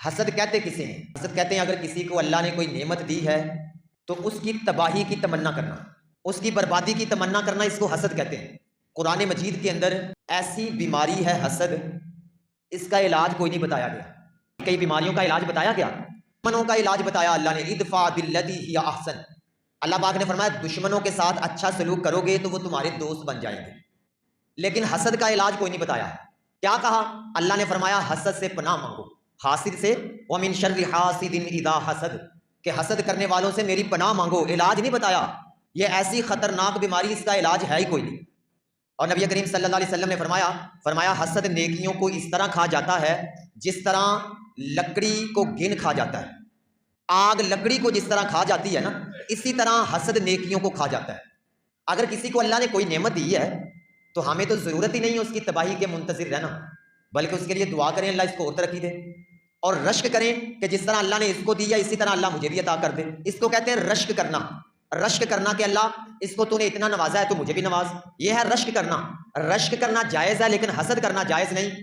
حسد کہتے کسے ہیں؟ حسد کہتے ہیں اگر کسی کو اللہ نے کوئی نعمت دی ہے تو اس کی تباہی کی تمنا کرنا، اس کی بربادی کی تمنا کرنا، اس کو حسد کہتے ہیں۔ قرآن مجید کے اندر ایسی بیماری ہے حسد، اس کا علاج کوئی نہیں بتایا گیا۔ کئی بیماریوں کا علاج بتایا گیا، دشمنوں کا علاج بتایا اللہ نے، ادفع باللتی ہی احسن۔ اللہ پاک نے فرمایا دشمنوں کے ساتھ اچھا سلوک کرو گے تو وہ تمہارے دوست بن جائیں گے، لیکن حسد کا علاج کوئی نہیں بتایا۔ کیا کہا؟ اللہ نے فرمایا حسد سے پناہ مانگو، حاسد سے، وَمِن شَرِّ حَاسِدٍ إِذَا حَسَدَ، کہ حسد کرنے والوں سے میری پناہ مانگو۔ علاج نہیں بتایا، یہ ایسی خطرناک بیماری، اس کا علاج ہے ہی کوئی نہیں۔ اور نبی کریم صلی اللہ علیہ وسلم نے فرمایا حسد نیکیوں کو اس طرح کھا جاتا ہے جس طرح لکڑی کو گن کھا جاتا ہے۔ آگ لکڑی کو جس طرح کھا جاتی ہے نا، اسی طرح حسد نیکیوں کو کھا جاتا ہے۔ اگر کسی کو اللہ نے کوئی نعمت دی ہے تو ہمیں تو ضرورت ہی نہیں ہے اس کی تباہی کے منتظر رہنا، بلکہ اس کے لیے دعا کریں اللہ اس کو اور ترقی دے، اور رشک کریں کہ جس طرح اللہ نے اس کو دی ہے اسی طرح اللہ مجھے بھی عطا کر دے۔ اس کو کہتے ہیں رشک کرنا۔ رشک کرنا کہ اللہ اس کو تو نے اتنا نوازا ہے تو مجھے بھی نواز، یہ ہے رشک کرنا۔ رشک کرنا جائز ہے لیکن حسد کرنا جائز نہیں۔